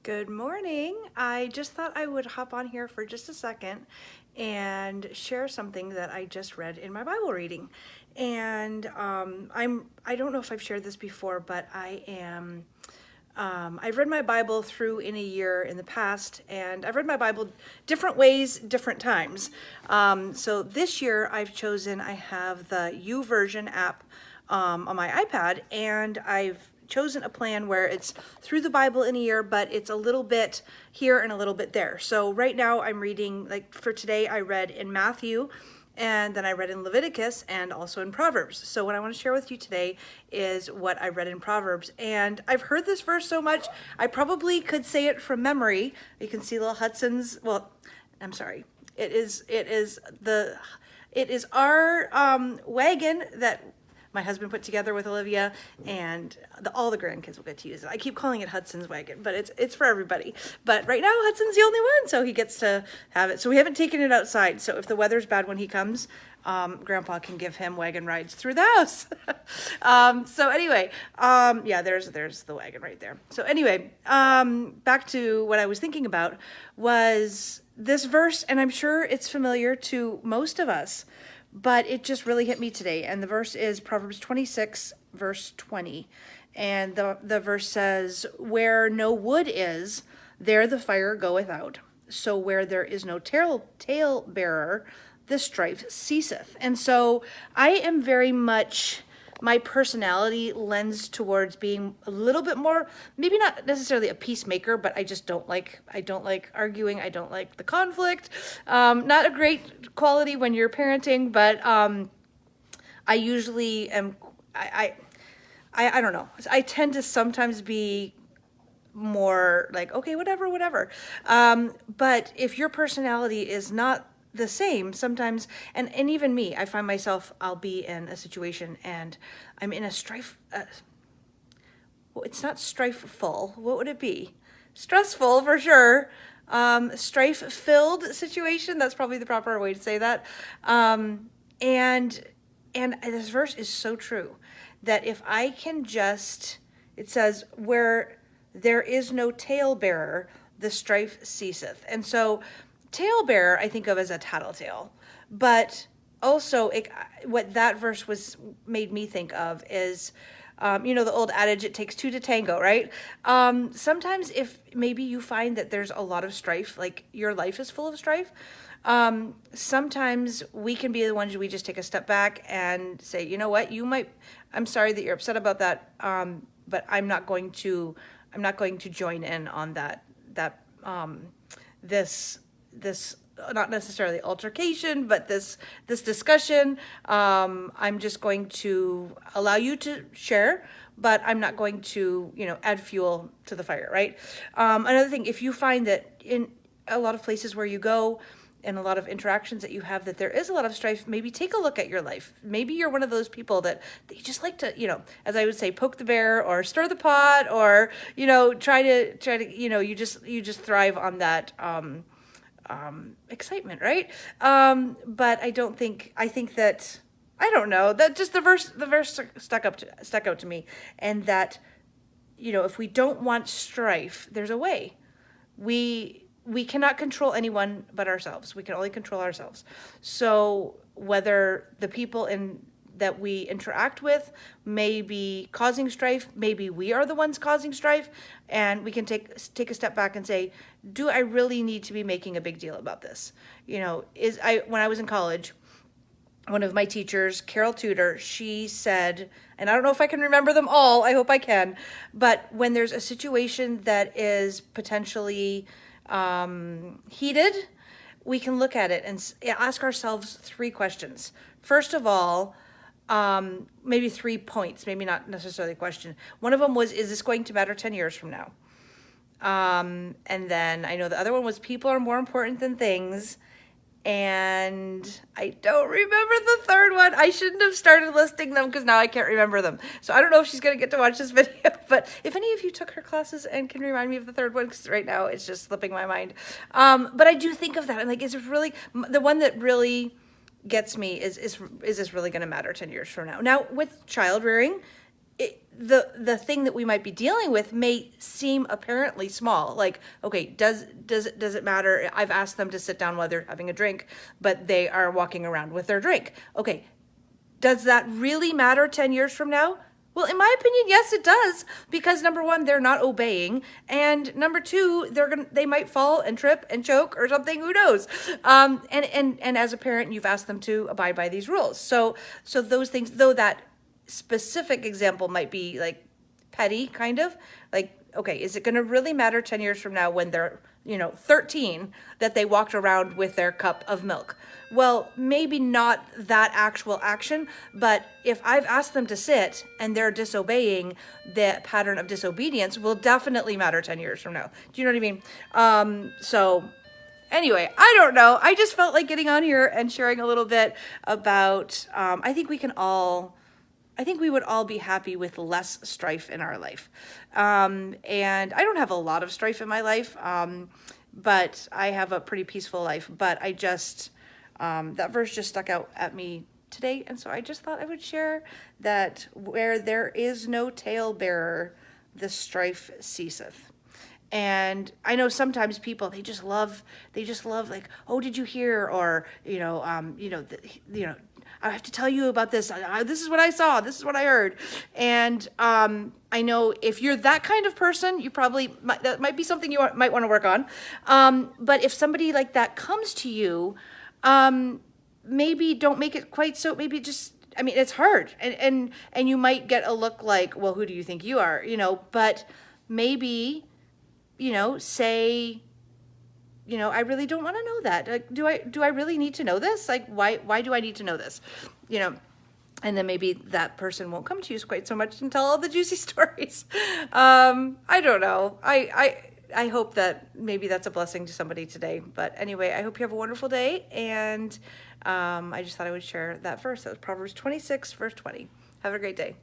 Good morning. I just thought I would hop on here for just a second and share something that I just read in my Bible reading. And I don't know if I've shared this before, but I've read my Bible through in a year in the past, and I've read my Bible different ways, different times. So this year I have the YouVersion app on my iPad, and I've chosen a plan where it's through the Bible in a year, but it's a little bit here and a little bit there. So right now I'm reading, like for today, I read in Matthew, and then I read in Leviticus and also in Proverbs. So what I want to share with you today is what I read in Proverbs. And I've heard this verse so much, I probably could say it from memory. You can see little Hudson's, well, I'm sorry. It is our wagon that my husband put together with Olivia, and all the grandkids will get to use it. I keep calling it Hudson's wagon, but it's for everybody. But right now, Hudson's the only one, so he gets to have it. So we haven't taken it outside. So if the weather's bad when he comes, Grandpa can give him wagon rides through the house. So anyway, yeah, there's the wagon right there. So anyway, back to what I was thinking about was this verse, and I'm sure it's familiar to most of us, but it just really hit me today. And the verse is Proverbs 26, verse 20. And the verse says, "Where no wood is, there the fire goeth out. So where there is no talebearer, the strife ceaseth." And so I am very much, my personality lends towards being a little bit more, maybe not necessarily a peacemaker, but I don't like arguing. I don't like the conflict. Not a great quality when you're parenting, but I usually am, I don't know. I tend to sometimes be more like, okay, whatever. But if your personality is not the same sometimes, and even me, I find myself, I'll be in a situation and I'm in a strife, well, it's not strifeful, what would it be? Stressful for sure. Strife-filled situation, that's probably the proper way to say that. And this verse is so true, that if I can just, it says, where there is no talebearer, the strife ceaseth. And so talebearer I think of as a tattletale, but also what that verse made me think of is, the old adage, it takes two to tango, right? Sometimes if maybe you find that there's a lot of strife, like your life is full of strife, sometimes we can be the ones, we just take a step back and say, you know what, I'm sorry that you're upset about that, but I'm not going to join in on this not necessarily altercation, but this discussion. I'm just going to allow you to share, but I'm not going to, add fuel to the fire, right? Another thing, if you find that in a lot of places where you go and a lot of interactions that you have, that there is a lot of strife, maybe take a look at your life. Maybe you're one of those people that you just like to, as I would say, poke the bear or stir the pot, or, try to, you just thrive on that, excitement, right? But I think that, I don't know, that just the verse stuck out to me. And that, if we don't want strife, there's a way. We cannot control anyone but ourselves. We can only control ourselves. So whether the people that we interact with may be causing strife, maybe we are the ones causing strife, and we can take a step back and say, do I really need to be making a big deal about this? When I was in college, one of my teachers, Carol Tudor, she said, and I don't know if I can remember them all, I hope I can, but when there's a situation that is potentially heated, we can look at it and ask ourselves three questions. First of all, maybe 3 points, maybe not necessarily a question. One of them was, is this going to matter 10 years from now? And then I know the other one was, people are more important than things. And I don't remember the third one. I shouldn't have started listing them because now I can't remember them. So I don't know if she's going to get to watch this video, but if any of you took her classes and can remind me of the third one, because right now it's just slipping my mind. But I do think of that. I'm like, is it really, the one that really gets me is this really going to matter 10 years from now? Now with child rearing, the thing that we might be dealing with may seem apparently small. Like, okay, does it matter? I've asked them to sit down while they're having a drink, but they are walking around with their drink. Okay, does that really matter 10 years from now? Well, in my opinion, yes, it does, because number one, they're not obeying, and number two, they might fall and trip and choke or something. Who knows? And as a parent, you've asked them to abide by these rules. So those things, though that specific example might be like petty, kind of like, okay, is it going to really matter 10 years from now when they're 13 that they walked around with their cup of milk? Well, maybe not that actual action, but if I've asked them to sit and they're disobeying, the pattern of disobedience will definitely matter 10 years from now. Do you know what I mean? So anyway, I don't know. I just felt like getting on here and sharing a little bit about, I think we would all be happy with less strife in our life. And I don't have a lot of strife in my life, but I have a pretty peaceful life. But I just, that verse just stuck out at me today. And so I just thought I would share that where there is no talebearer, the strife ceaseth. And I know sometimes people, they just love like, oh, did you hear? Or, I have to tell you about this. This is what I saw. This is what I heard. And I know if you're that kind of person, that might be something you might want to work on. But if somebody like that comes to you, maybe don't make it quite so. Maybe just, it's hard, and you might get a look like, well, who do you think you are? But maybe, say, I really don't want to know that. Like, do I really need to know this? Like, why do I need to know this? And then maybe that person won't come to you quite so much and tell all the juicy stories. I don't know. I hope that maybe that's a blessing to somebody today. But anyway, I hope you have a wonderful day. And I just thought I would share that verse. That was Proverbs 26, verse 20. Have a great day.